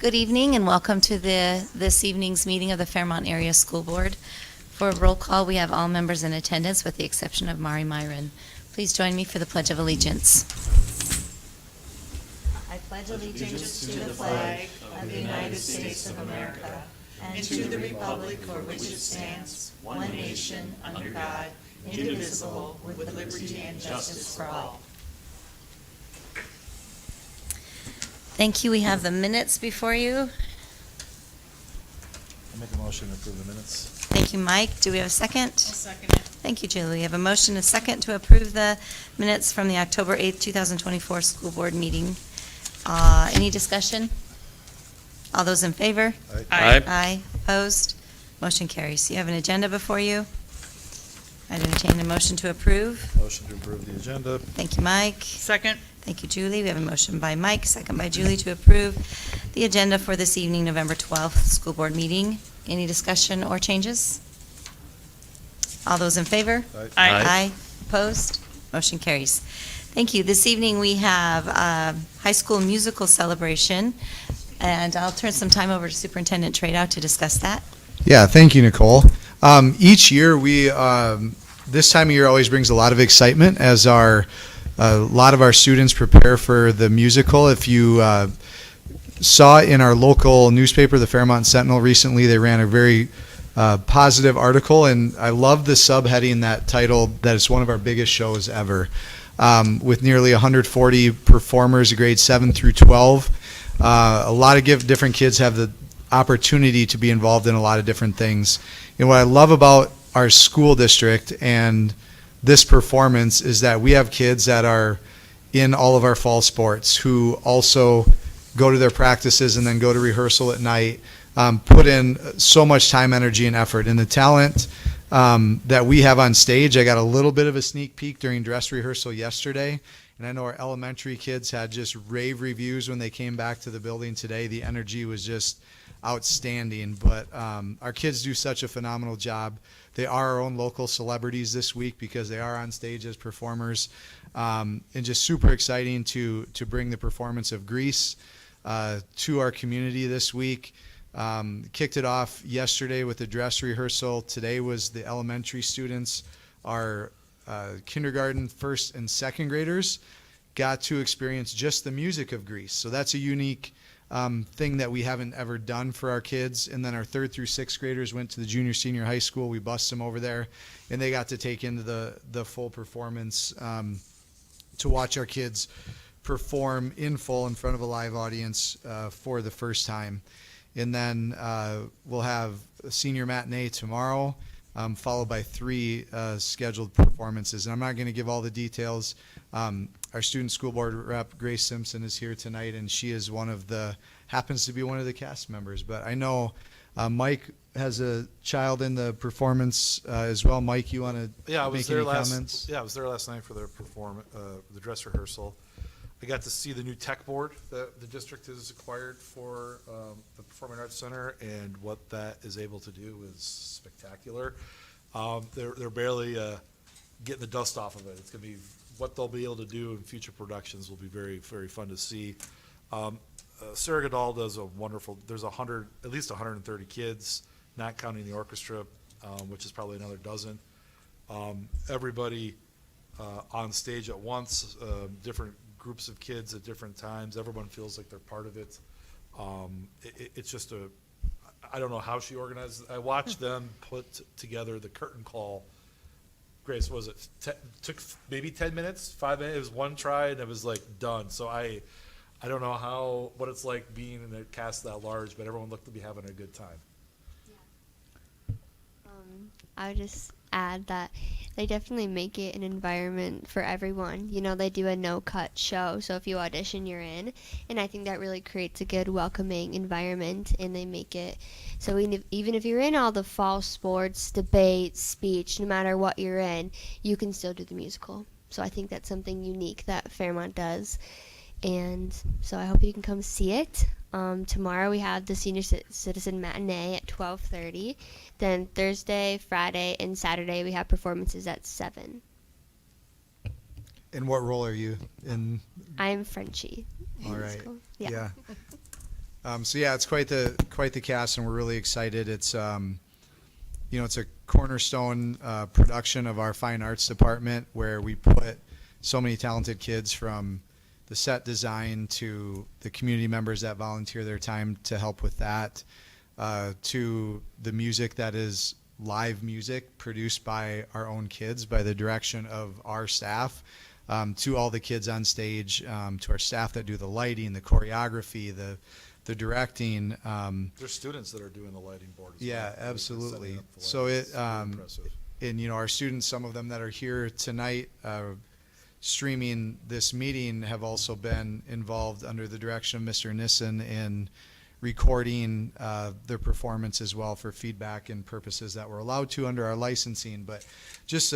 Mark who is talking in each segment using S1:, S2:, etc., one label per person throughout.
S1: Good evening and welcome to this evening's meeting of the Fairmont Area School Board. For a roll call, we have all members in attendance with the exception of Mari Myron. Please join me for the Pledge of Allegiance. I pledge allegiance to the flag of the United States of America and to the republic for which it stands, one nation, under God, indivisible, with liberty and justice for all. Thank you. We have the minutes before you.
S2: I'll make a motion to approve the minutes.
S1: Thank you, Mike. Do we have a second?
S3: I'll second it.
S1: Thank you, Julie. We have a motion, a second, to approve the minutes from the October 8th, 2024 school board meeting. Any discussion? All those in favor?
S3: Aye.
S1: Aye. Opposed? Motion carries. You have an agenda before you. I'd entertain a motion to approve.
S2: Motion to approve the agenda.
S1: Thank you, Mike.
S3: Second.
S1: Thank you, Julie. We have a motion by Mike, second by Julie, to approve the agenda for this evening, November 12th, school board meeting. Any discussion or changes? All those in favor?
S3: Aye.
S1: Aye. Opposed? Motion carries. Thank you. This evening, we have high school musical celebration, and I'll turn some time over to Superintendent Tradow to discuss that.
S4: Yeah, thank you, Nicole. Each year, this time of year always brings a lot of excitement as a lot of our students prepare for the musical. If you saw in our local newspaper, the Fairmont Sentinel, recently, they ran a very positive article, and I love the subheading that titled that it's one of our biggest shows ever. With nearly 140 performers, grades 7 through 12. A lot of different kids have the opportunity to be involved in a lot of different things. And what I love about our school district and this performance is that we have kids that are in all of our fall sports who also go to their practices and then go to rehearsal at night, put in so much time, energy, and effort. And the talent that we have on stage, I got a little bit of a sneak peek during dress rehearsal yesterday, and I know our elementary kids had just rave reviews when they came back to the building today. The energy was just outstanding, but our kids do such a phenomenal job. They are our own local celebrities this week because they are on stage as performers, and just super exciting to bring the performance of Grease to our community this week. Kicked it off yesterday with the dress rehearsal. Today was the elementary students. Our kindergarten, first, and second graders got to experience just the music of Grease. So that's a unique thing that we haven't ever done for our kids. And then our third through sixth graders went to the junior senior high school. We bussed them over there, and they got to take into the full performance to watch our kids perform in full in front of a live audience for the first time. And then we'll have a senior matinee tomorrow, followed by 3 scheduled performances. And I'm not going to give all the details. Our student school board rep, Grace Simpson, is here tonight, and she is happens to be one of the cast members. But I know Mike has a child in the performance as well. Mike, you want to make any comments?
S2: Yeah, I was there last night for the dress rehearsal. I got to see the new tech board that the district has acquired for the Performing Arts Center, and what that is able to do is spectacular. They're barely getting the dust off of it. It's going to be what they'll be able to do in future productions will be very, very fun to see. Sarah Goodall does a wonderful. There's at least 130 kids, not counting the orchestra, which is probably another dozen. Everybody on stage at once, different groups of kids at different times. Everyone feels like they're part of it. It's just I don't know how she organized it. I watched them put together the curtain call. Grace, was it took maybe 10 minutes, 5 minutes? It was one try, and it was like done. So I don't know what it's like being in a cast that large, but everyone looked to be having a good time.
S5: Yeah. I would just add that they definitely make it an environment for everyone. You know, they do a no-cut show, so if you audition, you're in. And I think that really creates a good, welcoming environment, and they make it so even if you're in all the fall sports, debate, speech, no matter what you're in, you can still do the musical. So I think that's something unique that Fairmont does. And so I hope you can come see it. Tomorrow we have the Senior Citizen Matinee at 12:30. Then Thursday, Friday, and Saturday we have performances at 7.
S4: And what role are you in?
S5: I'm Frenchie.
S4: All right.
S5: Musical. Yeah.
S4: So yeah, it's quite the cast, and we're really excited. It's it's a cornerstone production of our fine arts department, where we put so many talented kids, from the set design to the community members that volunteer their time to help with that, to the music that is live music produced by our own kids, by the direction of our staff, to all the kids on stage, to our staff that do the lighting, the choreography, the directing.
S2: There's students that are doing the lighting board as
S4: Yeah,
S2: well. They're
S4: absolutely.
S2: setting up the
S4: So
S2: lighting.
S4: it,
S2: It's really impressive.
S4: and our students, some of them that are here tonight, streaming this meeting, have also been involved under the direction of Mr. Nissen in recording their performance as well, for feedback and purposes that we're allowed to under our licensing. But just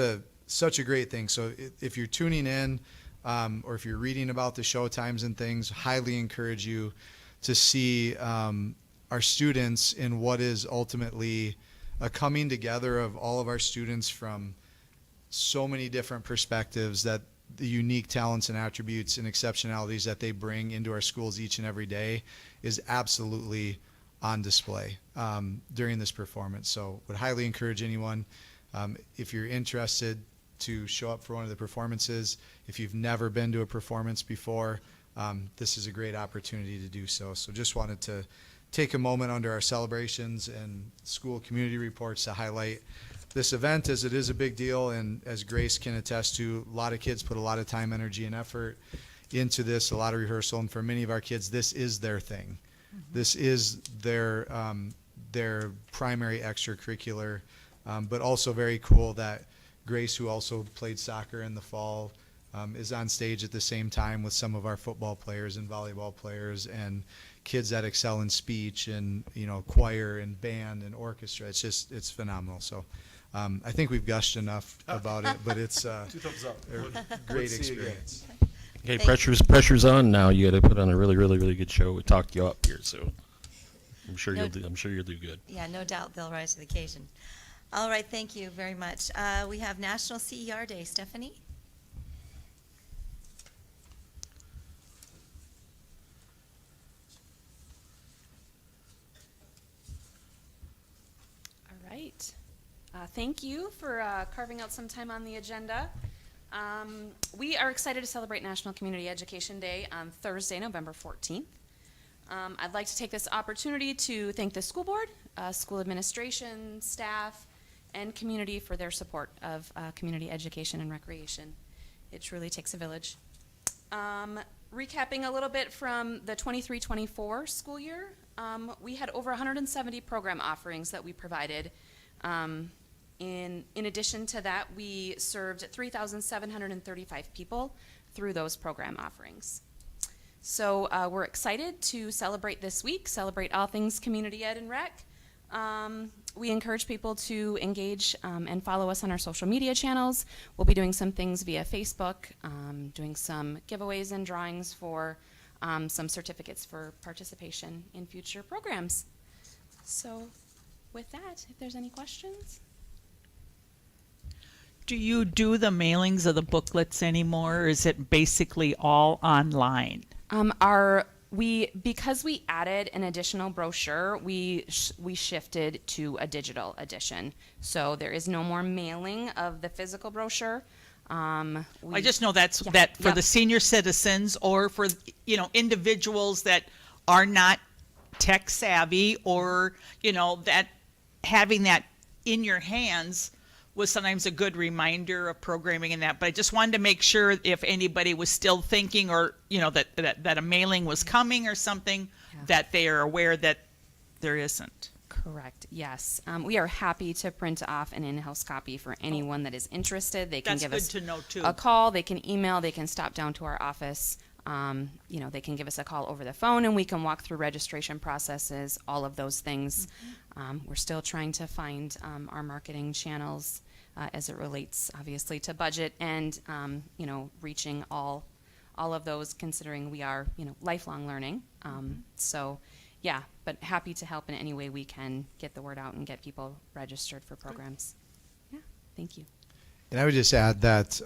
S4: such a great thing. So if you're tuning in, or if you're reading about the show times and things, highly encourage you to see our students in what is ultimately a coming together of all of our students from so many different perspectives, that the unique talents and attributes and exceptionalities that they bring into our schools each and every day is absolutely on display during this performance. So would highly encourage anyone, if you're interested, to show up for one of the performances. If you've never been to a performance before, this is a great opportunity to do so. So just wanted to take a moment under our celebrations and school community reports to highlight this event, as it is a big deal, and as Grace can attest to, a lot of kids put a lot of time, energy, and effort into this, a lot of rehearsal, and for many of our kids, this is their thing. This is their primary extracurricular, but also very cool that Grace, who also played soccer in the fall, is on stage at the same time with some of our football players and volleyball players and kids that excel in speech and choir and band and orchestra. It's phenomenal. So I think we've gushed enough about it, but it's
S2: 2 thumbs up.
S4: a great
S2: Let's see you again.
S4: experience.
S3: Okay,
S1: Thank
S3: pressure's on now. You got to put on a really, really, really good show. We talked you up here, so I'm sure
S1: No-
S3: you'll do good.
S1: Yeah, no doubt they'll rise to the occasion. All right, thank you very much. We have National CER Day. Stephanie?
S6: All right. Thank you for carving out some time on the agenda. We are excited to celebrate National Community Education Day on Thursday, November 14th. I'd like to take this opportunity to thank the school board, school administration, staff, and community for their support of community education and recreation. It truly takes a village. Recapping a little bit from the 23-24 school year, we had over 170 program offerings that we provided. In addition to that, we served 3,735 people through those program offerings. So we're excited to celebrate this week, celebrate all things community ed and rec. We encourage people to engage and follow us on our social media channels. We'll be doing some things via Facebook, doing some giveaways and drawings for some certificates for participation in future programs. So with that, if there's any questions.
S7: Do you do the mailings of the booklets anymore, or is it basically all online?
S6: Because we added an additional brochure, we shifted to a digital edition. So there is no more mailing of the physical brochure.
S7: I just know that for
S6: Yep.
S7: the senior citizens, or for individuals that are not tech savvy, or that having that in your hands was sometimes a good reminder of programming and that. But I just wanted to make sure if anybody was still thinking, or that a mailing was coming or something, that they are aware that there isn't.
S6: Correct, yes. We are happy to print off an in-house copy for anyone that is interested. They can
S7: That's
S6: give
S7: good
S6: us
S7: to know, too.
S6: a call, they can email, they can stop down to our office. They can give us a call over the phone, and we can walk through registration processes, all of those things. We're still trying to find our marketing channels as it relates, obviously, to budget and, reaching all of those, considering we are, lifelong learning. Yeah, but happy to help in any way we can get the word out and get people registered for programs. Yeah, thank you.
S4: And I would just add that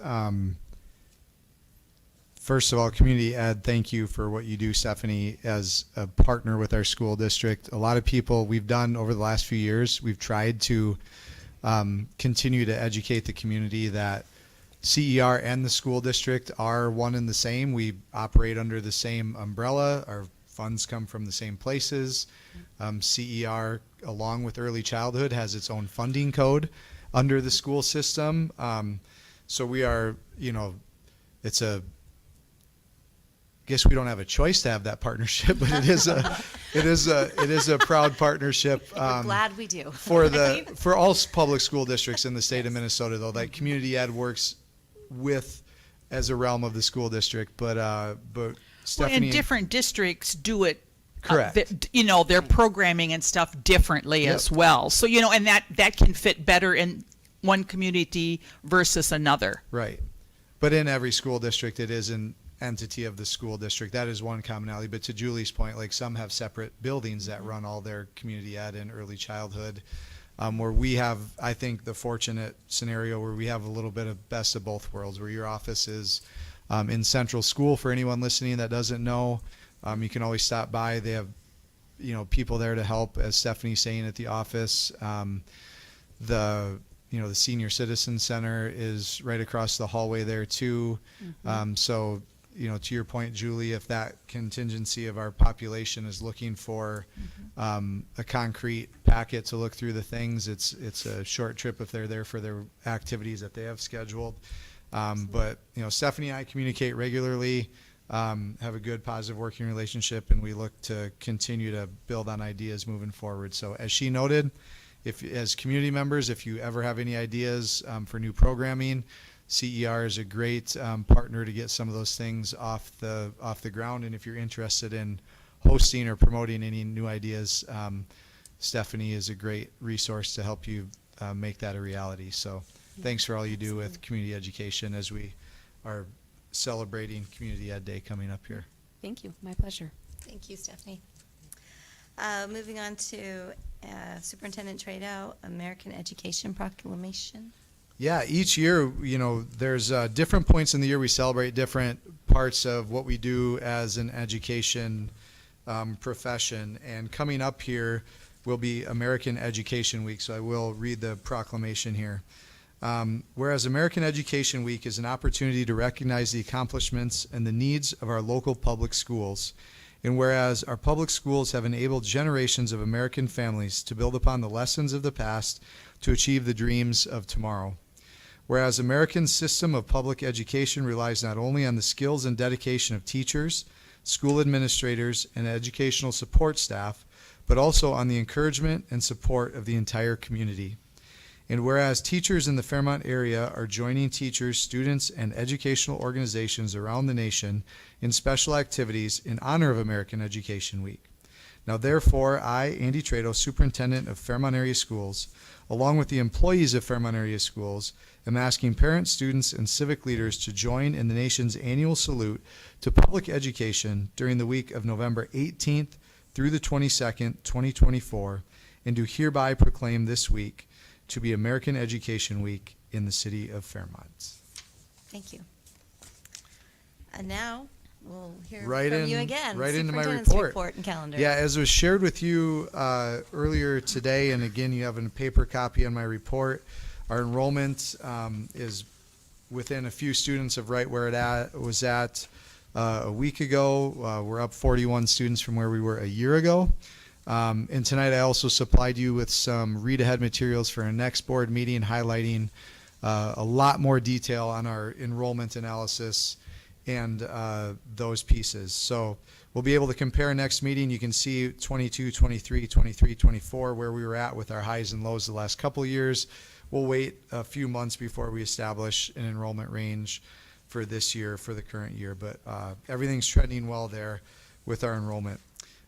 S4: First of all, Community Ed, thank you for what you do, Stephanie, as a partner with our school district. A lot of people we've done over the last few years, we've tried to continue to educate the community that CER and the school district are one and the same. We operate under the same umbrella. Our funds come from the same places. CER, along with early childhood, has its own funding code under the school system. So we are, it's a, I guess we don't have a choice to have that partnership, but it is a proud partnership.
S1: We're glad we do.
S4: For all public school districts in the state of Minnesota, though, that Community Ed works with as a realm of the school district. But Stephanie,
S7: and different districts do it.
S4: Correct.
S7: Their programming and stuff differently
S4: Yep.
S7: as well. So and that can fit better in one community versus another.
S4: Right. But in every school district, it is an entity of the school district. That is one commonality. But to Julie's point, like some have separate buildings that run all their Community Ed and early childhood, where we have, I think, the fortunate scenario where we have a little bit of best of both worlds, where your office is in Central School. For anyone listening that doesn't know, you can always stop by. They have, people there to help, as Stephanie's saying, at the office. The Senior Citizen Center is right across the hallway there too. So, to your point, Julie, if that contingency of our population is looking for a concrete packet to look through the things, it's a short trip if they're there for their activities that they have scheduled. But Stephanie and I communicate regularly, have a good positive working relationship, and we look to continue to build on ideas moving forward. So as she noted, as community members, if you ever have any ideas for new programming, CER is a great partner to get some of those things off the ground. And if you're interested in hosting or promoting any new ideas, Stephanie is a great resource to help you make that a reality. So thanks for all you do with community education as we are celebrating Community Ed Day coming up here.
S6: Thank you. My pleasure.
S1: Thank you, Stephanie. Moving on to Superintendent Trado, American Education Proclamation.
S4: Yeah, each year, there's different points in the year we celebrate different parts of what we do as an education profession. And coming up here will be American Education Week, so I will read the proclamation here. Whereas American Education Week is an opportunity to recognize the accomplishments and the needs of our local public schools, and whereas our public schools have enabled generations of American families to build upon the lessons of the past to achieve the dreams of tomorrow. Whereas America's system of public education relies not only on the skills and dedication of teachers, school administrators, and educational support staff, but also on the encouragement and support of the entire community. And whereas teachers in the Fairmont area are joining teachers, students, and educational organizations around the nation in special activities in honor of American Education Week. Now therefore, I, Andy Trado, Superintendent of Fairmont Area Schools, along with the employees of Fairmont Area Schools, am asking parents, students, and civic leaders to join in the nation's annual salute to public education during the week of November 18th through the 22nd, 2024, and do hereby proclaim this week to be American Education Week in the city of Fairmont.
S1: Thank you. And now we'll hear
S4: Right
S1: from
S4: in-
S1: you again.
S4: right into my
S1: Superintendent's
S4: report.
S1: and calendar.
S4: Yeah, as was shared with you earlier today, and again, you have a paper copy on my report, our enrollment is within a few students of right where it was at a week ago. We're up 41 students from where we were a year ago. And tonight I also supplied you with some read-ahead materials for our next board meeting, highlighting a lot more detail on our enrollment analysis and those pieces. So we'll be able to compare next meeting. You can see 22, 23, 23, 24, where we were at with our highs and lows the last couple of years. We'll wait a few months before we establish an enrollment range for this year, for the current year. But everything's trending well there with our enrollment.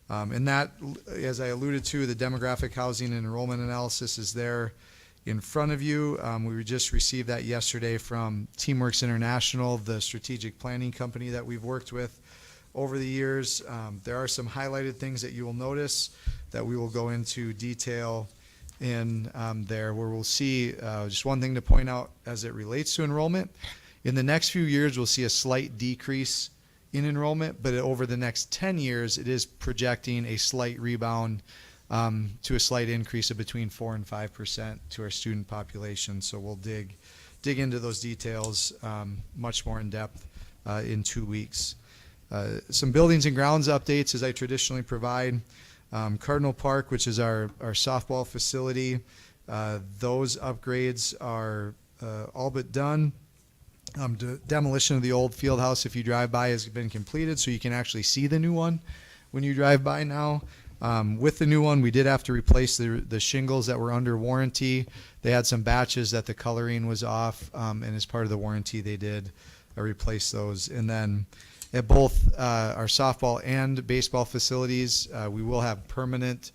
S4: And that, as I alluded to, the demographic housing and enrollment analysis is there in front of you. We just received that yesterday from TeamWorks International, the strategic planning company that we've worked with over the years. There are some highlighted things that you will notice that we will go into detail in there, where we'll see just one thing to point out as it relates to enrollment. In the next few years, we'll see a slight decrease in enrollment, but over the next 10 years, it is projecting a slight rebound to a slight increase of between 4 and 5% to our student population. So we'll dig into those details much more in depth in 2 weeks. Some buildings and grounds updates, as I traditionally provide. Cardinal Park, which is our softball facility, those upgrades are all but done. Demolition of the old field house, if you drive by, has been completed, so you can actually see the new one when you drive by now. With the new one, we did have to replace the shingles that were under warranty. They had some batches that the coloring was off, and as part of the warranty, they did replace those. And then at both our softball and baseball facilities, we will have permanent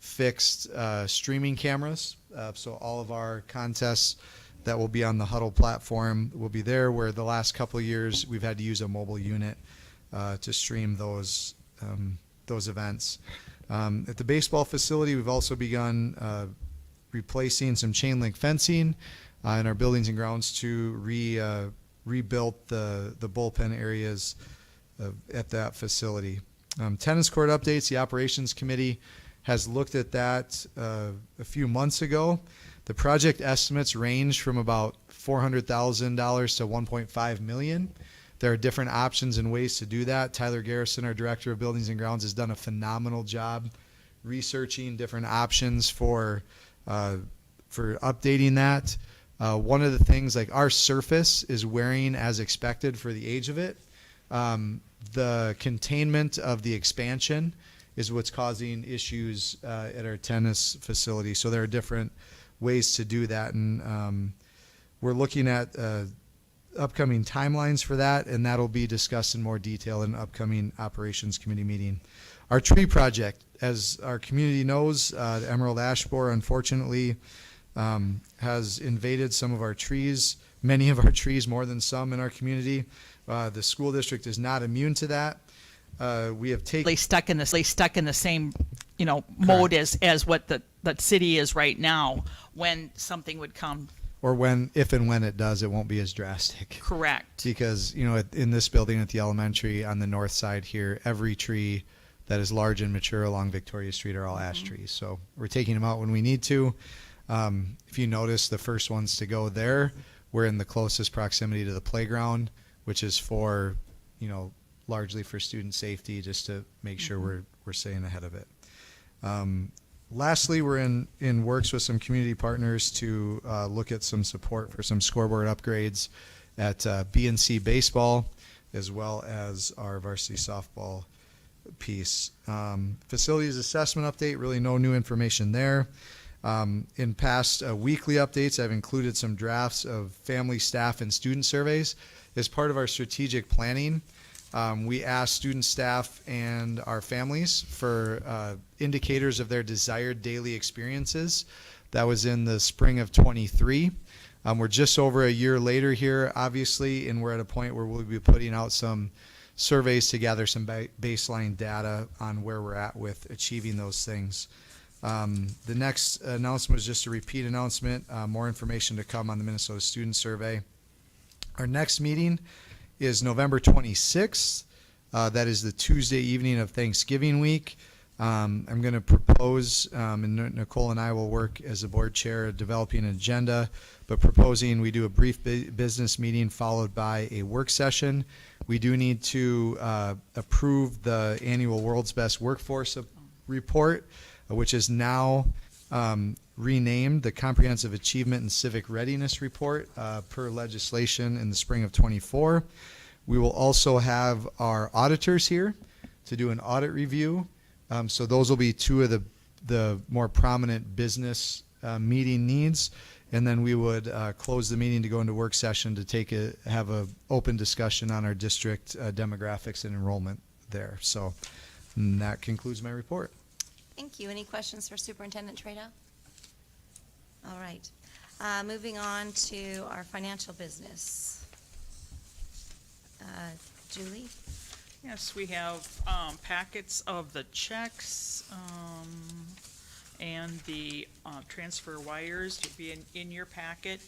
S4: fixed streaming cameras. So all of our contests that will be on the Huddle platform will be there, where the last couple of years we've had to use a mobile unit to stream those events. At the baseball facility, we've also begun replacing some chain link fencing in our buildings and grounds to rebuild the bullpen areas at that facility. Tennis court updates, the operations committee has looked at that a few months ago. The project estimates range from about $400,000 to $1.5 million. There are different options and ways to do that. Tyler Garrison, our director of buildings and grounds, has done a phenomenal job researching different options for updating that. One of the things, like our surface is wearing as expected for the age of it. The containment of the expansion is what's causing issues at our tennis facility. So there are different ways to do that, and we're looking at upcoming timelines for that, and that'll be discussed in more detail in an upcoming operations committee meeting. Our tree project, as our community knows, the emerald ash borer unfortunately has invaded some of our trees, many of our trees, more than some in our community. The school district is not immune to that. We have taken
S7: stuck in the same, mode as what the city is right now. When something would come,
S4: or if and when it does, it won't be as drastic.
S7: correct.
S4: Because in this building at the elementary on the north side here, every tree that is large and mature along Victoria Street are all ash trees. So we're taking them out when we need to. If you notice, the first ones to go there, we're in the closest proximity to the playground, which is for, largely for student safety, just to make sure we're staying ahead of it. Lastly, we're in works with some community partners to look at some support for some scoreboard upgrades at BNC baseball, as well as our varsity softball piece. Facilities assessment update, really no new information there. In past weekly updates, I've included some drafts of family, staff, and student surveys. As part of our strategic planning, we asked student, staff, and our families for indicators of their desired daily experiences. That was in the spring of 23. We're just over a year later here, obviously, and we're at a point where we'll be putting out some surveys to gather some baseline data on where we're at with achieving those things. The next announcement is just a repeat announcement. More information to come on the Minnesota Student Survey. Our next meeting is November 26th. That is the Tuesday evening of Thanksgiving week. I'm going to propose, and Nicole and I will work as the board chair developing an agenda, but proposing we do a brief business meeting followed by a work session. We do need to approve the annual World's Best Workforce report, which is now renamed the Comprehensive Achievement and Civic Readiness Report per legislation in the spring of 24. We will also have our auditors here to do an audit review. So those will be two of the more prominent business meeting needs. And then we would close the meeting to go into work session to have an open discussion on our district demographics and enrollment there. So that concludes my report.
S1: Thank you. Any questions for Superintendent Trado? All right. Moving on to our financial business. Julie?
S7: Yes, we have packets of the checks, and the transfer wires to be in your packet.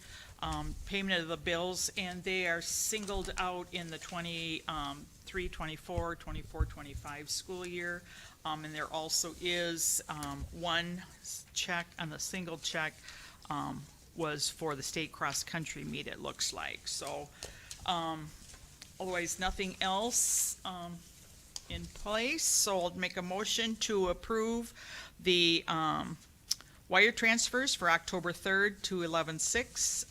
S7: Payment of the bills, and they are singled out in the 23-24, 24-25 school year. And there also is one check on the single check was for the state cross-country meet, it looks like. So otherwise, nothing else in place. So I'll make a motion to approve the wire transfers for October 3rd to 11/6,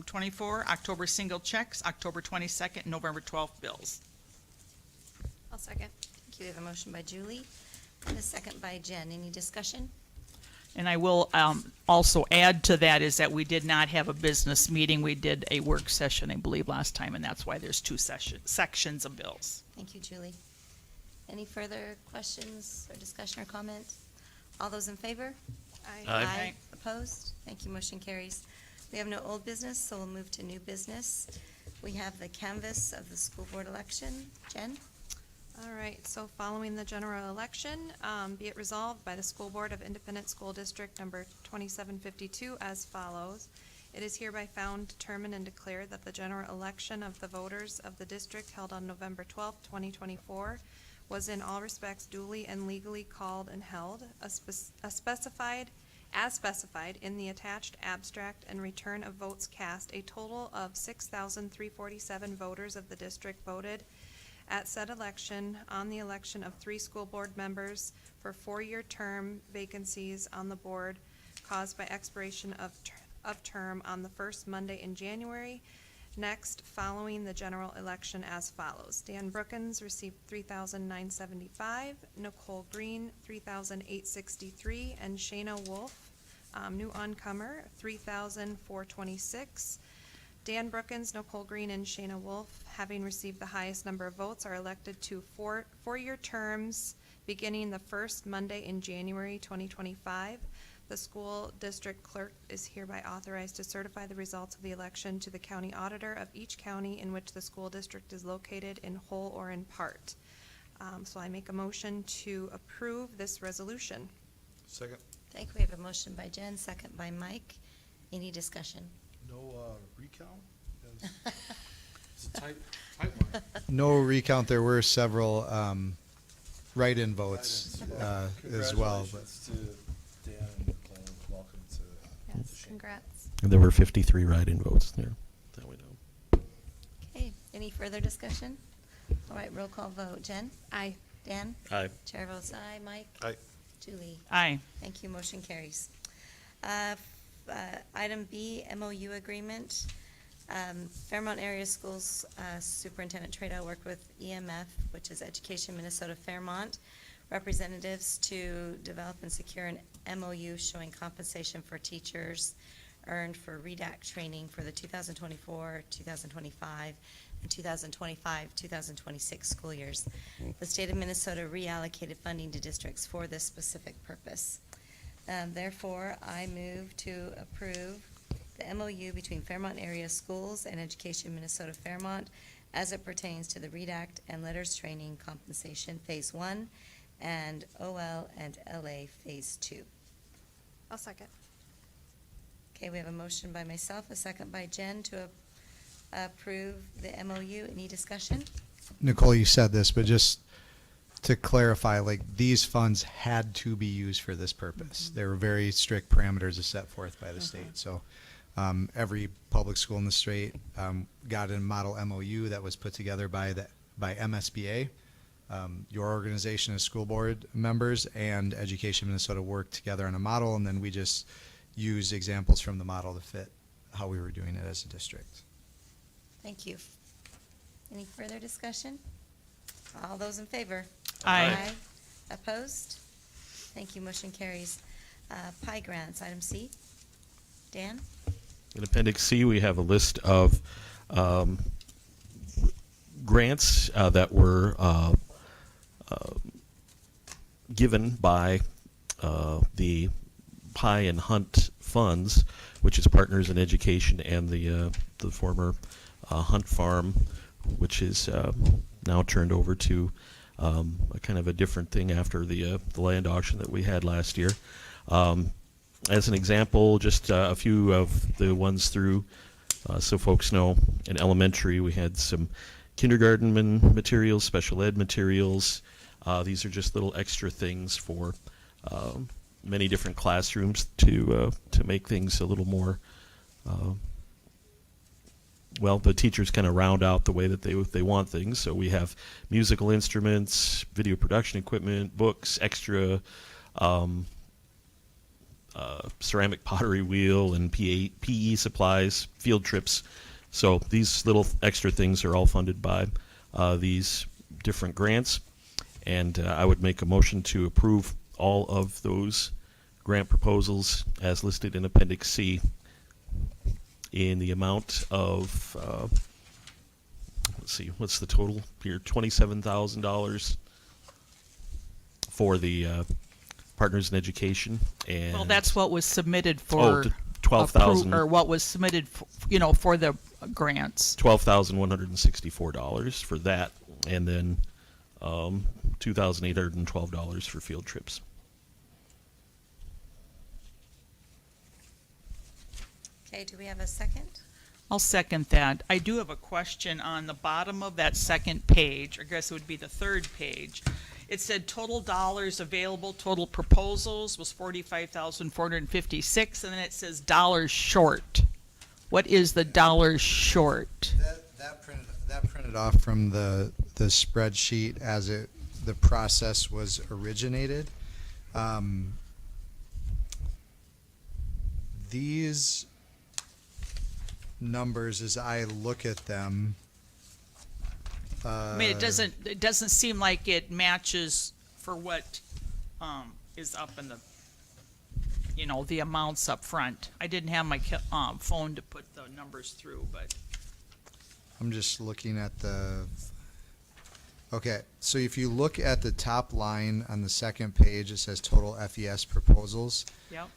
S7: 24, October single checks, October 22nd, and November 12th bills.
S1: I'll second.
S8: Thank you. We have a motion by Julie and a second by Jen. Any discussion?
S7: And I will also add to that is that we did not have a business meeting. We did a work session, I believe, last time, and that's why there's two sections of bills.
S8: Thank you, Julie. Any further questions or discussion or comment? All those in favor?
S3: Aye.
S8: Opposed? Thank you. Motion carries. We have no old business, so we'll move to new business. We have the canvass of the school board election. Jen?
S9: All right, so following the general election, be it resolved by the School Board of Independent School District Number 2752 as follows. It is hereby found, determined, and declared that the general election of the voters of the district held on November 12, 2024, was in all respects duly and legally called and held, as specified in the attached abstract, and return of votes cast. A total of 6,347 voters of the district voted at said election on the election of 3 school board members for 4-year term vacancies on the board caused by expiration of term on the first Monday in January. Next, following the general election as follows. Dan Brookins received 3,975, Nicole Green 3,863, and Shayna Wolf, new oncomer, 3,426. Dan Brookins, Nicole Green, and Shayna Wolf, having received the highest number of votes, are elected to four-year terms beginning the first Monday in January 2025. The school district clerk is hereby authorized to certify the results of the election to the county auditor of each county in which the school district is located in whole or in part. So I make a motion to approve this resolution.
S2: Second.
S8: Thank you. We have a motion by Jen, second by Mike. Any discussion?
S2: No recount? It's a tight one.
S4: No recount. There were several write-in votes as well. But
S2: Congratulations to Dan and Nicole. Welcome to
S9: Yes,
S2: Shane.
S9: congrats.
S3: And there were 53 write-in votes there. That we know.
S8: Okay, any further discussion? All right, roll call vote. Jen?
S9: Aye.
S8: Dan?
S3: Aye.
S8: Chair votes aye. Mike?
S2: Aye.
S8: Julie?
S7: Aye.
S8: Thank you. Motion carries. Item B, MOU agreement. Fairmont Area Schools Superintendent Trado worked with EMF, which is Education Minnesota Fairmont, representatives to develop and secure an MOU showing compensation for teachers earned for REDAC training for the 2024, 2025, and 2025-2026 school years. The state of Minnesota reallocated funding to districts for this specific purpose. Therefore, I move to approve the MOU between Fairmont Area Schools and Education Minnesota Fairmont as it pertains to the READ Act and Letters Training Compensation Phase 1 and OL and LA Phase 2.
S9: I'll second.
S8: Okay, we have a motion by myself, a second by Jen to approve the MOU. Any discussion?
S4: Nicole, you said this, but just to clarify, like, these funds had to be used for this purpose. There were very strict parameters set forth by the state. So every public school in the state got a model MOU that was put together by MSBA. Your organization as school board members and Education Minnesota worked together on a model, and then we just used examples from the model to fit how we were doing it as a district.
S8: Thank you. Any further discussion? All those in favor?
S7: Aye.
S8: Opposed? Thank you. Motion carries. Pie grants, item C. Dan?
S3: In Appendix C, we have a list of grants that were given by the Pie and Hunt funds, which is Partners in Education, and the former Hunt Farm, which is now turned over to a kind of a different thing after the land auction that we had last year. As an example, just a few of the ones through, so folks know, in elementary we had some kindergarten materials, special ed materials. These are just little extra things for many different classrooms to make things a little more, well, the teachers kind of round out the way that they want things. So we have musical instruments, video production equipment, books, extra ceramic pottery wheel and PE supplies, field trips. So these little extra things are all funded by these different grants. And I would make a motion to approve all of those grant proposals as listed in Appendix C in the amount of, let's see, what's the total here? $27,000 for the Partners in Education. And
S7: Well, that's what was submitted for.
S3: Oh, 12,000.
S7: Or what was submitted, for the grants.
S3: $12,164 for that, and then $2,812 for field trips.
S8: Okay, do we have a second?
S7: I'll second that. I do have a question on the bottom of that second page, I guess it would be the third page. It said total dollars available, total proposals was 45,456, and then it says dollars short. What is the dollars short?
S4: That printed off from the spreadsheet as the process was originated. These numbers, as I look at them,
S7: I mean, it doesn't seem like it matches for what is up in the, the amounts up front. I didn't have my phone to put the numbers through, but.
S4: I'm just looking at okay, so if you look at the top line on the second page, it says total FES proposals.
S7: Yep.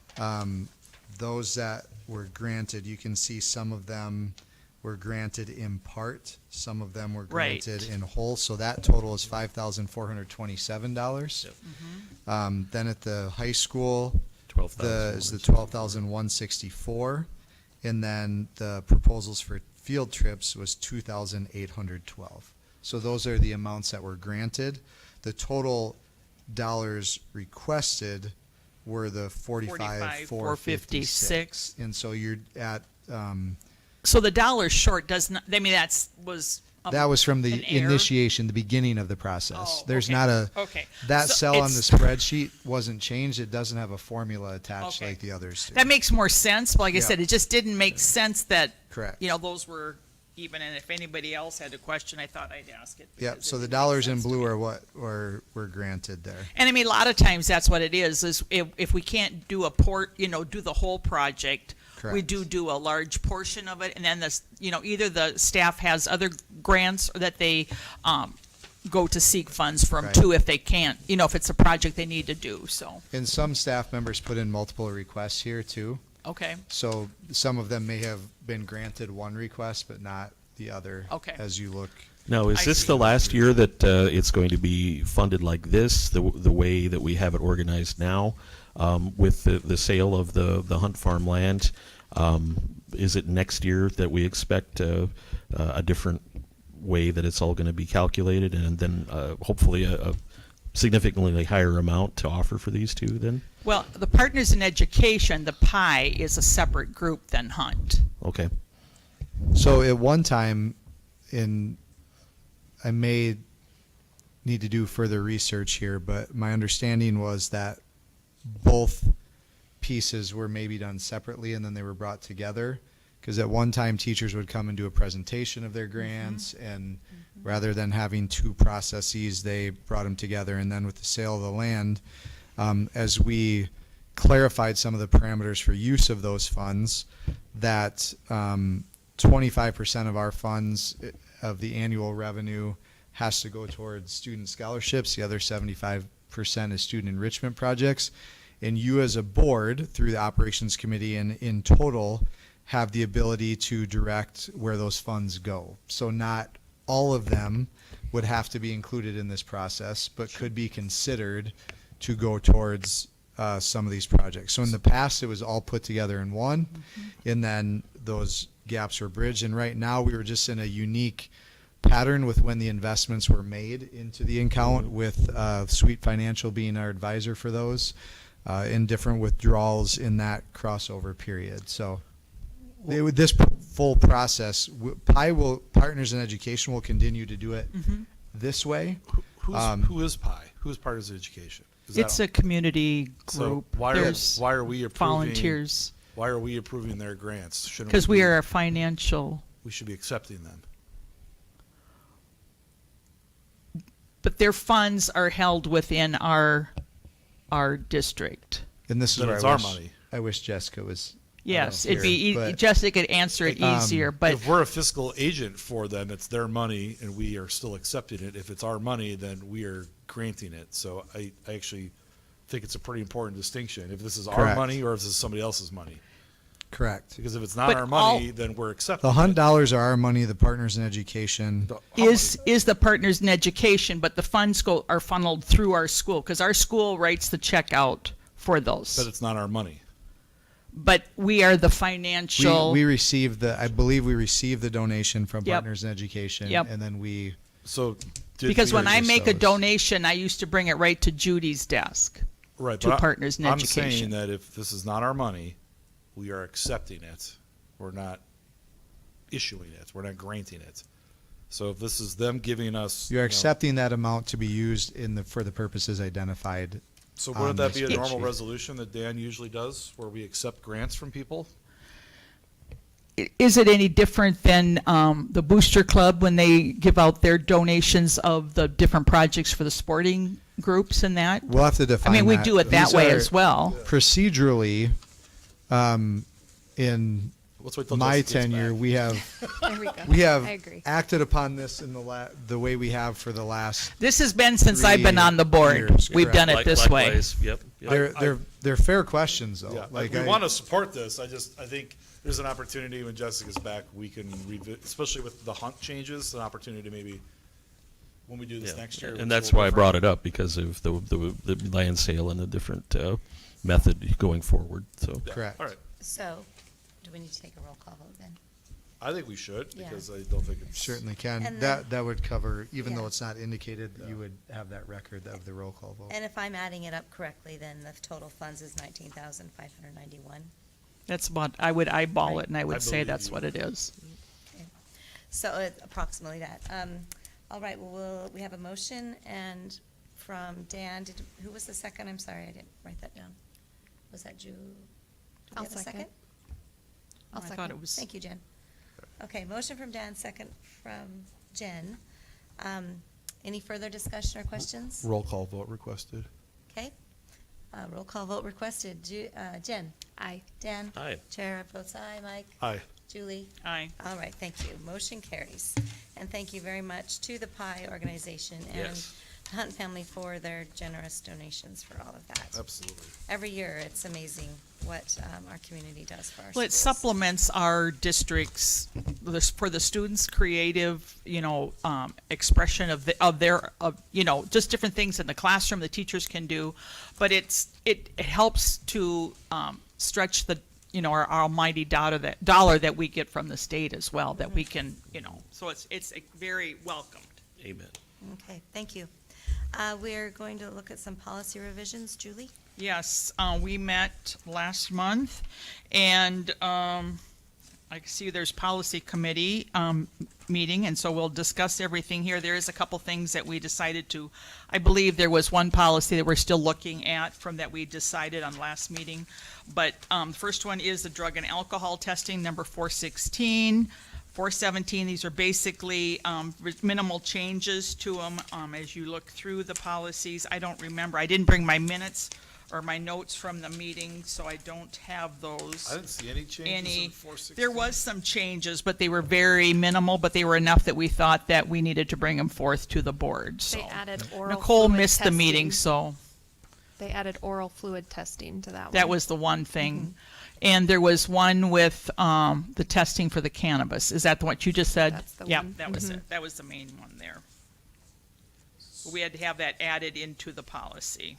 S4: Those that were granted, you can see some of them were granted in part, some of them were
S7: Right.
S4: granted in whole, so that total is $5,427.
S3: Yep.
S4: Then at the high school, is the 12,164, and then the proposals for field trips was 2,812. So those are the amounts that were granted. The total dollars requested were the 45,456, and so you're at.
S7: So the dollars short does not. I mean, that was
S4: from the
S7: an error?
S4: initiation, the beginning of the process.
S7: Oh,
S4: There's
S7: okay.
S4: not a
S7: Okay.
S4: that
S7: So
S4: cell on the
S7: it's-
S4: spreadsheet wasn't changed. It doesn't have a formula attached
S7: Okay.
S4: like the others do.
S7: That makes more sense. But like I
S4: Yeah.
S7: said, it just didn't make sense that
S4: Correct.
S7: those were even. And if anybody else had a question, I thought I'd ask it.
S4: Yep.
S7: because
S4: So
S7: it
S4: the
S7: didn't make
S4: dollars in
S7: sense to
S4: blue
S7: me.
S4: are what were granted there.
S7: And I mean, a lot of times that's what it is if we can't do a do the whole project, we
S4: Correct.
S7: do a large portion of it, and then either the staff has other grants or that they go to seek funds from
S4: Right.
S7: too if they can't, if it's a project they need to do. So,
S4: And some staff members put in multiple requests here too.
S7: okay.
S4: So some of them may have been granted one request, but not the other.
S7: Okay.
S4: As you look.
S3: Now, is
S7: I
S3: this
S7: see.
S3: the last year that it's going to be funded like this, the way that we have it organized now, with the sale of the Hunt Farm land? Is it next year that we expect a different way that it's all going to be calculated, and then hopefully a significantly higher amount to offer for these two then?
S7: Well, the Partners in Education, the PI, is a separate group than Hunt.
S3: Okay.
S4: So at one time, I may need to do further research here, but my understanding was that both pieces were maybe done separately and then they were brought together. Because at one time, teachers would come and do a presentation of their grants, and rather than having two processes, they brought them together. And then with the sale of the land, as we clarified some of the parameters for use of those funds, that 25% of our funds of the annual revenue has to go towards student scholarships. The other 75% is student enrichment projects. And you as a board, through the operations committee and in total, have the ability to direct where those funds go. So not all of them would have to be included in this process, but could be considered to go towards some of these projects. So in the past, it was all put together in one, and then those gaps were bridged. And right now, we were just in a unique pattern with when the investments were made into the account, with Sweet Financial being our advisor for those, and different withdrawals in that crossover period. So this full process, Partners in Education will continue to do it this way.
S2: Who is PI? Who is Partners in Education? Is
S7: It's
S2: that-
S7: a community
S2: so
S7: group.
S2: why
S7: There's
S2: are we approving
S7: volunteers.
S2: Why are we approving their grants? Shouldn't
S7: Because we
S2: be-
S7: are a financial,
S2: We should be accepting them.
S7: but their funds are held within our district.
S4: And this is
S2: Then
S4: where
S2: it's
S4: I
S2: our
S4: wish,
S2: money.
S4: I wish Jessica was.
S7: Yes,
S4: here,
S7: it'd be,
S4: but-
S7: Jessica could answer it easier, but
S2: If we're a fiscal agent for them, it's their money, and we are still accepting it. If it's our money, then we are granting it. So I actually think it's a pretty important distinction. If this is our
S4: Correct.
S2: money or if this is somebody else's money.
S4: Correct.
S2: Because if it's not
S7: But
S2: our money, then we're accepting
S4: The Hunt
S2: it.
S4: dollars are our money, the Partners in Education.
S7: is the Partners in Education, but the funds are funneled through our school, because our school writes the check out for those.
S2: But it's not our money.
S7: But we are the financial.
S4: We received I believe we received the donation from
S7: Yep.
S4: Partners in Education,
S7: Yep.
S4: and then we.
S2: So did
S7: Because
S2: we-
S7: when I
S4: just
S7: make a
S4: those.
S7: donation, I used to bring it right to Judy's desk.
S2: right,
S7: to
S2: but
S7: Partners in
S2: I'm
S7: Education.
S2: saying that if this is not our money, we are accepting it. We're not issuing it. We're not granting it. So if this is them giving us,
S4: You're
S2: you know,
S4: accepting that amount to be used for the purposes identified.
S2: so
S4: on
S2: wouldn't that
S4: this
S2: be a normal
S4: spreadsheet.
S2: resolution that Dan usually does, where we accept grants from people?
S7: Is it any different than the Booster Club when they give out their donations of the different projects for the sporting groups and that?
S4: We'll have to
S7: I
S4: define.
S7: mean, we
S4: that.
S7: do it that
S4: These
S7: way
S4: are
S7: as well.
S4: Procedurally, in
S2: Let's wait till
S4: my
S2: Jessica gets
S4: tenure,
S2: back.
S4: we have
S9: There we go.
S4: we have
S9: I agree.
S4: acted upon this in the way we have for the last.
S7: This has been since I've been
S4: 3
S7: on the board.
S4: years,
S7: We've done it this way.
S3: Likewise, Yep.
S4: They're fair questions though.
S2: Yeah,
S4: Like
S2: we
S4: I-
S2: want to support this. I think there's an opportunity when Jessica's back, we can revisit, especially with the Hunt changes, an opportunity to maybe, when we do this
S3: Yeah.
S2: next year.
S3: And that's why I brought it up, because of the land sale and the different method going forward. So
S4: Correct.
S2: All right.
S8: So, do we need to take a roll call vote then?
S2: I think we should,
S8: Yeah.
S2: because I don't think it's.
S4: Certainly can.
S8: And
S4: That would cover, even though
S8: Yeah.
S4: it's not indicated,
S2: Yeah.
S4: you would have that record of the roll call vote.
S8: And if I'm adding it up correctly, then the total funds is 19,591.
S7: That's what I would eyeball
S8: Right.
S7: it, and I
S2: I
S7: would say
S2: believe
S7: that's
S2: you.
S7: what it is.
S8: So approximately that. All right, well, we have a motion and from Dan, who was the second? I'm sorry, I didn't write that down. Was that Ju? Do we
S9: I'll
S8: have a
S9: second. I'll
S7: I thought
S9: second.
S7: it was.
S8: Thank you, Jen. Okay, motion from Dan, second from Jen. Any further discussion or questions?
S2: Roll call vote requested.
S8: Okay. Roll call vote requested. Jen?
S9: Aye.
S8: Dan?
S3: Aye.
S8: Chair votes aye. Mike?
S2: Aye.
S8: Julie?
S7: Aye.
S8: All right, thank you. Motion carries. And thank you very much to the PI organization and
S3: Yes.
S8: the Hunt family for their generous donations for all of that.
S2: Absolutely.
S8: Every year, it's amazing what our community does for our
S7: Well, it
S8: schools.
S7: supplements our district's, for the students' creative, expression of their, just different things in the classroom the teachers can do. But it helps to stretch the, our almighty dollar that we get from the state as well, that we can, so it's very welcomed.
S3: Amen.
S8: Okay, thank you. We're going to look at some policy revisions. Julie?
S7: Yes, we met last month, and I see there's policy committee meeting, and so we'll discuss everything here. There is a couple things that we decided to, I believe there was one policy that we're still looking at from that we decided on last meeting. But the first one is the drug and alcohol testing, number 416. 417, these are basically minimal changes to them as you look through the policies. I don't remember, I didn't bring my minutes or my notes from the meeting, so I don't have those.
S2: I didn't see any changes in 416.
S7: There was some changes, but they were very minimal, but they were enough that we thought that we needed to bring them forth to the board, so.
S9: They added oral
S7: Nicole
S9: fluid
S7: missed the meeting,
S9: testing.
S7: so
S9: They added oral fluid testing to that one.
S7: that was the one thing. And there was one with the testing for the cannabis. Is that what you just said?
S9: That's the
S7: Yep,
S9: one.
S7: that was it. That was the main one there. We had to have that added into the policy.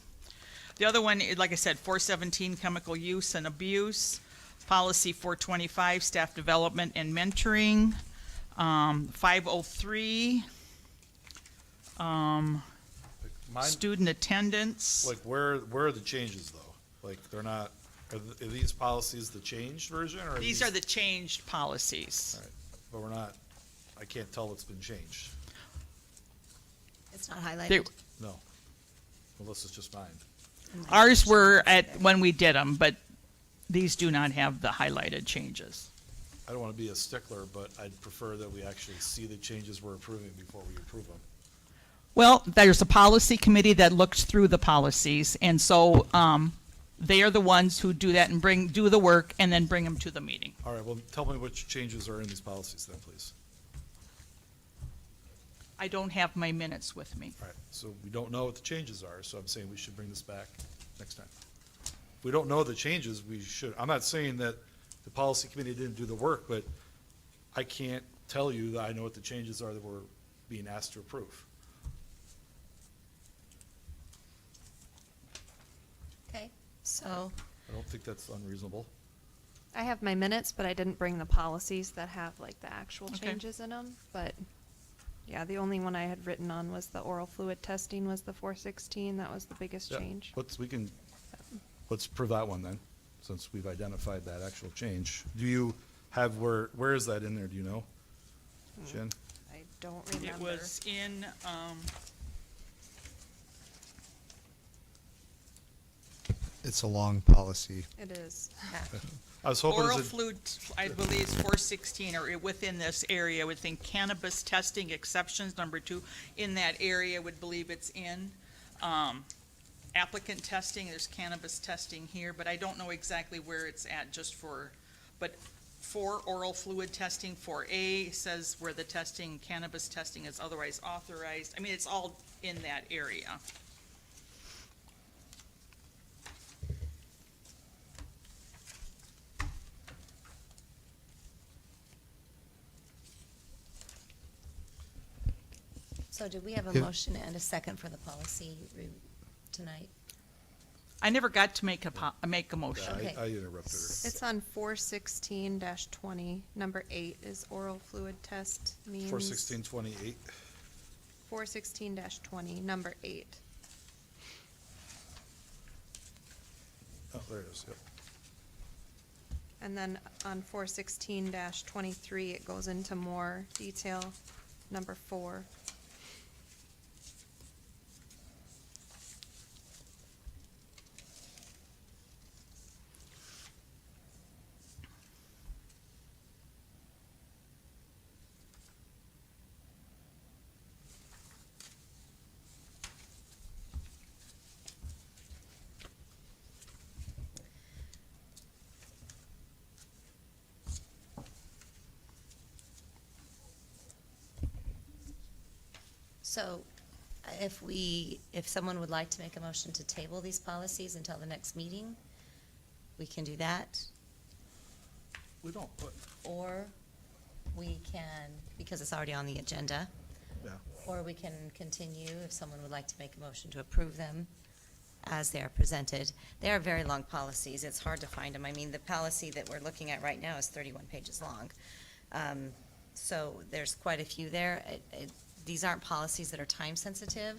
S7: The other one, like I said, 417, chemical use and abuse. Policy 425, staff development and mentoring. 503,
S2: Mine,
S7: student attendance.
S2: like, where are the changes, though? Like, they're not, are these policies the changed version, or?
S7: These are the changed policies.
S2: All right, but we're not, I can't tell what's been changed.
S8: It's not highlighted.
S7: They-
S2: No. Unless it's just mine.
S7: Ours were at, when we did them, but these do not have the highlighted changes.
S2: I don't want to be a stickler, but I'd prefer that we actually see the changes we're approving before we approve them.
S7: Well, there's a policy committee that looks through the policies, and so, they are the ones who do that and do the work and then bring them to the meeting.
S2: All right, well, tell me which changes are in these policies then, please.
S7: I don't have my minutes with me.
S2: All right, so we don't know what the changes are, so I'm saying we should bring this back next time. If we don't know the changes, we should, I'm not saying that the policy committee didn't do the work, but I can't tell you that I know what the changes are that we're being asked to approve.
S8: Okay, so,
S2: I don't think that's unreasonable.
S9: I have my minutes, but I didn't bring the policies that have like the actual
S7: Okay.
S9: changes in them, but yeah, the only one I had written on was the oral fluid testing was the 416, that was the biggest
S2: Yeah,
S9: change.
S2: Let's approve that one then, since we've identified that actual change. Do you have, where is that in there, do you know? Jen?
S9: I don't
S7: It
S9: remember.
S7: was in,
S4: It's a long policy.
S9: It is.
S2: I was hoping
S7: oral
S2: it's
S7: fluid, I believe is 416, or within this area, within cannabis testing exceptions, number 2, in that area, would believe it's in. Applicant testing, there's cannabis testing here, but I don't know exactly where it's at, but for oral fluid testing, 4A says where the testing, cannabis testing is otherwise authorized. I mean, it's all in that area.
S8: so do we have a
S4: If-
S8: motion and a second for the policy tonight?
S7: I never got to make a motion.
S8: Okay.
S2: I interrupted her.
S9: It's on 416-20, number 8 is oral fluid test means.
S2: 41628.
S9: 416-20, number 8.
S2: Oh, there it is, yep.
S9: And then on 416-23, it goes into more detail, number 4.
S8: So if someone would like to make a motion to table these policies until the next meeting, we can do that.
S2: We don't, but,
S8: Or we can, because it's already on the agenda,
S2: yeah.
S8: or we can continue if someone would like to make a motion to approve them as they are presented. They are very long policies. It's hard to find them. I mean, the policy that we're looking at right now is 31 pages long. So there's quite a few there. These aren't policies that are time sensitive.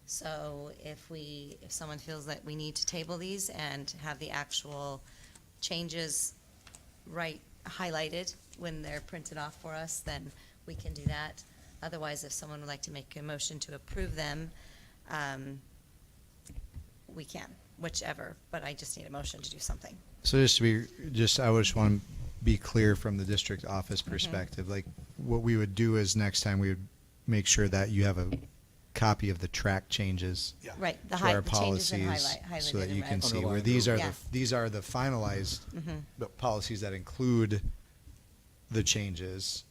S8: So if someone feels that we need to table these and have the actual changes highlighted when they're printed off for us, then we can do that. Otherwise, if someone would like to make a motion to approve them, we can, whichever, but I just need a motion to do something.
S4: So I just want to be clear from the district office perspective, like what we would do is next time we would make sure that you have a copy of the track changes
S2: Yeah.
S8: Right, the
S4: to our
S8: the changes in
S4: policies
S8: highlighted
S4: so that
S8: in
S4: you can
S8: red.
S4: see where
S2: Underlined
S4: these
S2: or-
S4: are
S8: Yeah.
S4: these are the finalized policies that include the changes.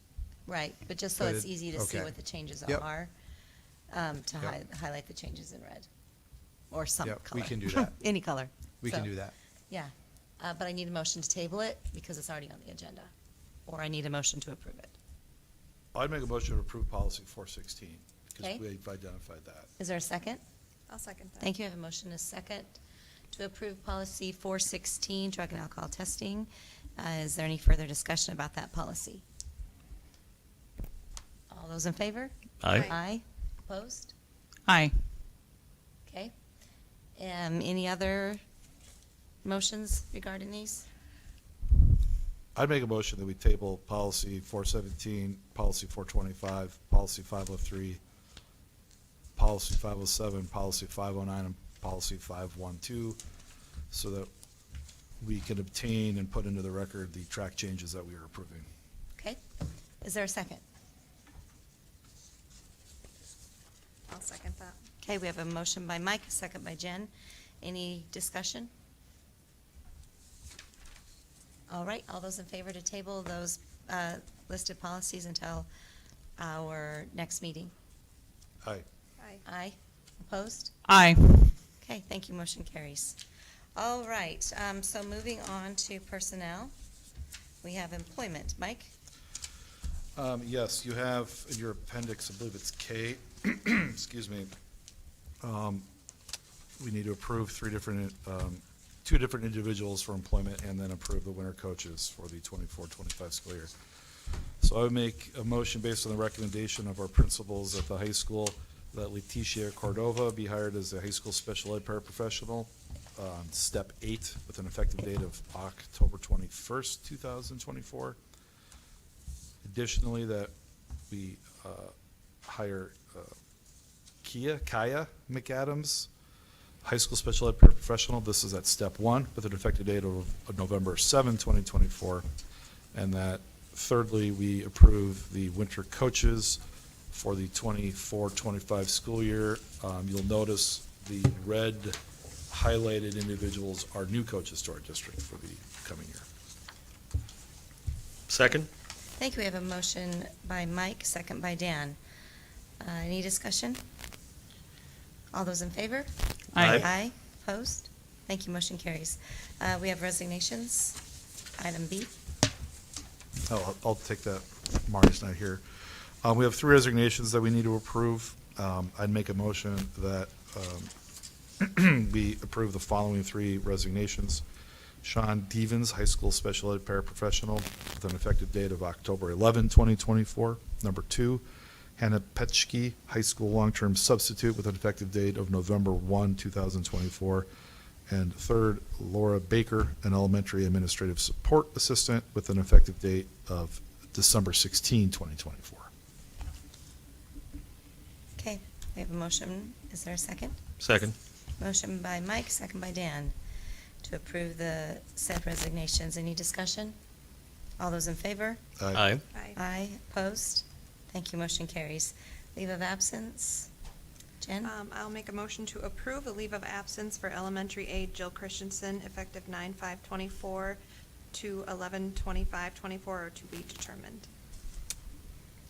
S8: Right, but just so
S4: But
S8: it's easy to see
S4: okay.
S8: what the changes
S4: Yep.
S8: are, to
S4: Yep.
S8: highlight the changes in red. Or some
S4: Yep,
S8: color.
S4: we can do that.
S8: Any color.
S4: We can
S8: So,
S4: do that.
S8: Yeah, but I need a motion to table it because it's already on the agenda. Or I need a motion to approve it.
S2: I'd make a motion to approve policy 416,
S8: Okay.
S2: because we've identified that.
S8: Is there a second?
S9: I'll second that.
S8: Thank you. I have a motion and a second. to approve policy 416, drug and alcohol testing. Is there any further discussion about that policy? All those in favor?
S3: Aye.
S8: Aye. Opposed?
S7: Aye.
S8: Okay. Any other motions regarding these?
S2: I'd make a motion that we table policy 417, policy 425, policy 503, policy 507, policy 509, and policy 512, so that we can obtain and put into the record the track changes that we are approving.
S8: Okay. Is there a second?
S9: I'll second that.
S8: Okay, we have a motion by Mike, a second by Jen. Any discussion? All right, all those in favor to table those listed policies until our next meeting?
S2: Aye.
S9: Aye.
S8: Aye. Opposed?
S7: Aye.
S8: Okay, thank you, motion carries. All right, so moving on to personnel, we have employment. Mike?
S2: Yes, you have in your appendix, I believe it's K, excuse me. We need to approve two different individuals for employment and then approve the winter coaches for the 24-25 school year. So I would make a motion based on the recommendation of our principals at the high school that Leticia Cordova be hired as a high school special ed paraprofessional on step 8 with an effective date of October 21st, 2024. Additionally, that we hire Kaya McAdams, high school special ed paraprofessional. This is at step 1 with an effective date of November 7, 2024. And that thirdly, we approve the winter coaches for the 24-25 school year. You'll notice the red highlighted individuals are new coaches to our district for the coming year.
S3: Second?
S8: Thank you. We have a motion by Mike, second by Dan. Any discussion? All those in favor?
S7: Aye.
S8: Aye. Opposed? Thank you. Motion carries. We have resignations. Item B.
S2: Oh, I'll take that. Marty's not here. We have 3 resignations that we need to approve. I'd make a motion that we approve the following 3 resignations. Sean Devens, high school special ed paraprofessional with an effective date of October 11, 2024. Number 2, Hannah Petschke, high school long-term substitute with an effective date of November 1, 2024. And third, Laura Baker, an elementary administrative support assistant with an effective date of December 16, 2024.
S8: Okay, we have a motion. Is there a second?
S3: Second.
S8: Motion by Mike, second by Dan, to approve the said resignations. Any discussion? All those in favor?
S3: Aye.
S9: Aye.
S8: Aye. Opposed? Thank you. Motion carries. Leave of absence. Jen?
S9: I'll make a motion to approve a leave of absence for elementary aide Jill Christensen, effective 9/5/24 to 11/25/24, or to be determined.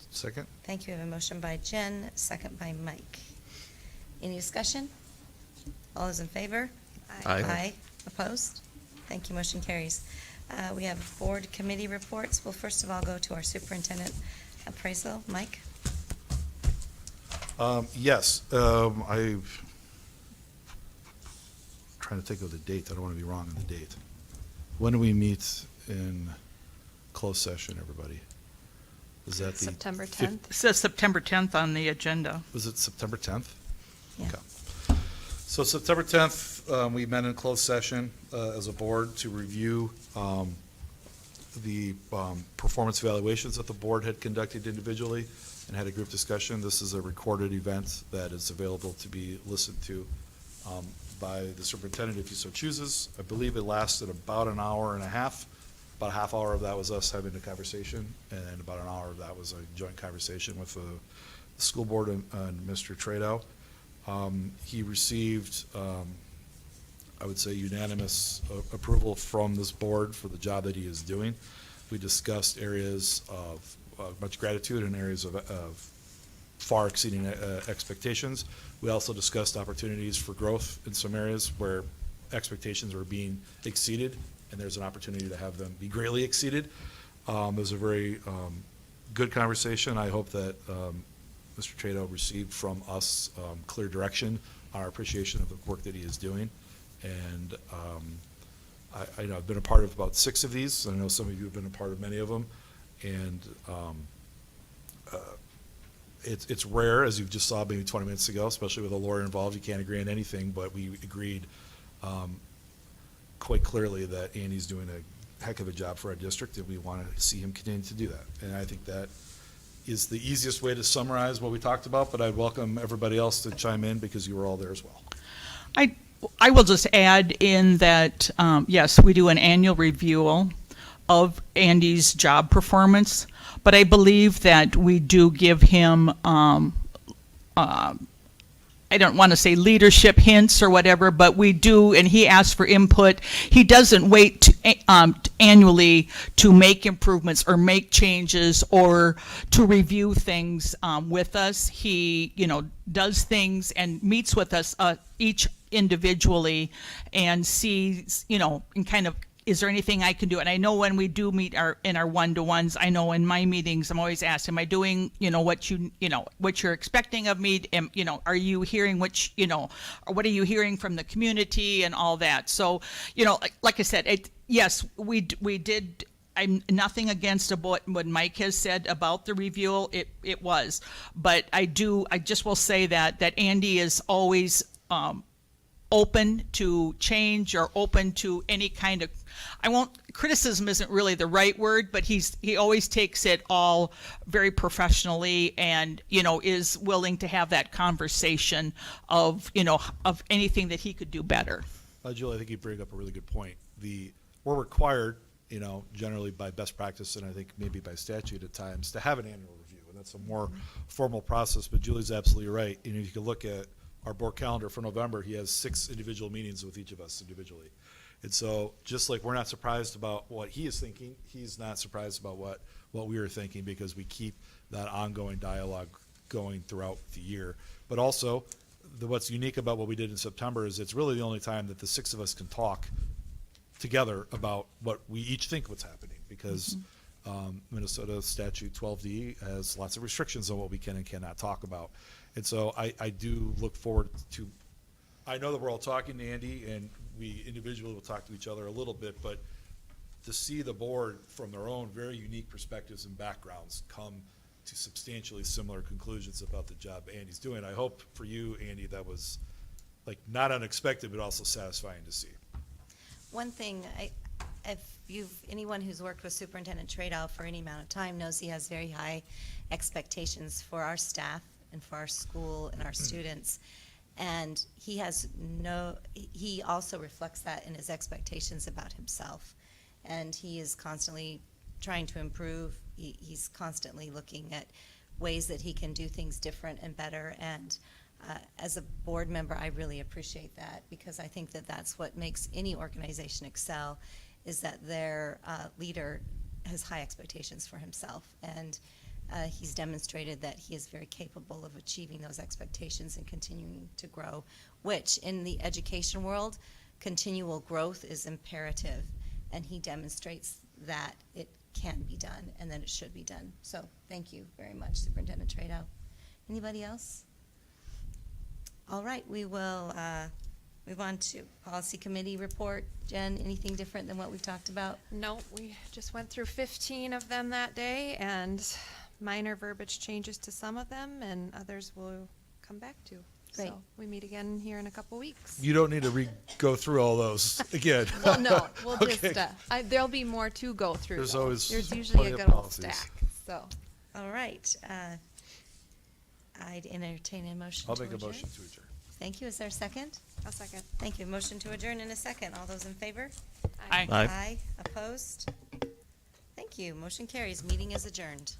S2: Second?
S8: Thank you. We have a motion by Jen, second by Mike. Any discussion? All those in favor?
S3: Aye.
S8: Aye. Opposed? Thank you. Motion carries. We have board committee reports. We'll first of all go to our superintendent appraisal. Mike?
S2: Yes, I'm trying to think of the date. I don't want to be wrong on the date. When do we meet in closed session, everybody? Is that the?
S9: September
S2: fif-
S9: 10th.
S7: It says September 10th on the agenda.
S2: Was it September 10th?
S8: Yeah.
S2: Okay. So September 10th, we met in closed session as a board to review the performance evaluations that the board had conducted individually and had a group discussion. This is a recorded event that is available to be listened to by the superintendent if he so chooses. I believe it lasted about an hour and a half. About a half hour of that was us having a conversation, and about an hour of that was a joint conversation with the school board and Mr. Trado. He received, I would say, unanimous approval from this board for the job that he is doing. We discussed areas of much gratitude and areas of far exceeding expectations. We also discussed opportunities for growth in some areas where expectations are being exceeded, and there's an opportunity to have them be greatly exceeded. It was a very good conversation. I hope that Mr. Trado received from us clear direction on our appreciation of the work that he is doing, And I know I've been a part of about 6 of these. I know some of you have been a part of many of them. And it's rare, as you just saw maybe 20 minutes ago, especially with a lawyer involved. You can't agree on anything, but we agreed quite clearly that Andy's doing a heck of a job for our district, and we want to see him continue to do that. And I think that is the easiest way to summarize what we talked about, but I'd welcome everybody else to chime in because you were all there as well.
S7: I will just add in that, yes, we do an annual review of Andy's job performance, but I believe that we do give him, I don't want to say leadership hints or whatever, but we do, and he asks for input. He doesn't wait annually to make improvements or make changes or to review things with us. He, does things and meets with us each individually and sees, and kind of, is there anything I can do? And I know when we do meet in our one-to-ones, I know in my meetings, I'm always asked, am I doing, what you're expecting of me? Are you hearing or what are you hearing from the community and all that? So, like I said, yes, we did. I'm nothing against what Mike has said about the review. It was, but I just will say that Andy is always, open to change or open to any kind of, criticism isn't really the right word, but he always takes it all very professionally and, is willing to have that conversation of anything that he could do better.
S2: Julie, I think you bring up a really good point. We're required, generally by best practice and I think maybe by statute at times, to have an annual review, and that's a more formal process, but Julie's absolutely right. If you can look at our board calendar for November, he has 6 individual meetings with each of us individually. And so just like we're not surprised about what he is thinking, he's not surprised about what we are thinking, because we keep that ongoing dialogue going throughout the year. But also, what's unique about what we did in September is it's really the only time that the 6 of us can talk together about what we each think what's happening, because Minnesota statute 12D has lots of restrictions on what we can and cannot talk about. And so I do look forward to, I know that we're all talking to Andy and we individually will talk to each other a little bit, but to see the board from their own very unique perspectives and backgrounds come to substantially similar conclusions about the job Andy's doing. I hope for you, Andy, that was not unexpected, but also satisfying to see.
S8: One thing, anyone who's worked with Superintendent Tradow for any amount of time knows he has very high expectations for our staff and for our school and our students. And he also reflects that in his expectations about himself. And he is constantly trying to improve. He's constantly looking at ways that he can do things different and better. And as a board member, I really appreciate that, because I think that that's what makes any organization excel, is that their leader has high expectations for himself. And he's demonstrated that he is very capable of achieving those expectations and continuing to grow, which in the education world, continual growth is imperative. And he demonstrates that it can be done and that it should be done. So thank you very much, Superintendent Tradow. Anybody else? All right, we will move on to Policy Committee report. Jen, anything different than what we've talked about?
S9: No, we just went through 15 of them that day, and minor verbiage changes to some of them, and others we'll come back to.
S8: Great.
S9: So we meet again here in a couple weeks.
S2: You don't need to go through all those again.
S9: Well, no, we'll
S2: Okay.
S9: just, there'll be more to go through.
S2: There's
S9: though.
S2: always
S9: There's usually
S2: plenty
S9: a
S2: of
S9: good old
S2: policies.
S9: stack, so.
S8: All right. I'd entertain a motion
S2: I'll
S8: to
S2: make a
S8: adjourn.
S2: motion to adjourn.
S8: Thank you. Is there a second?
S9: I'll second.
S8: Thank you. Motion to adjourn in a second. All those in favor?
S7: Aye.
S3: Aye.
S8: Opposed? Thank you. Motion carries. Meeting is adjourned.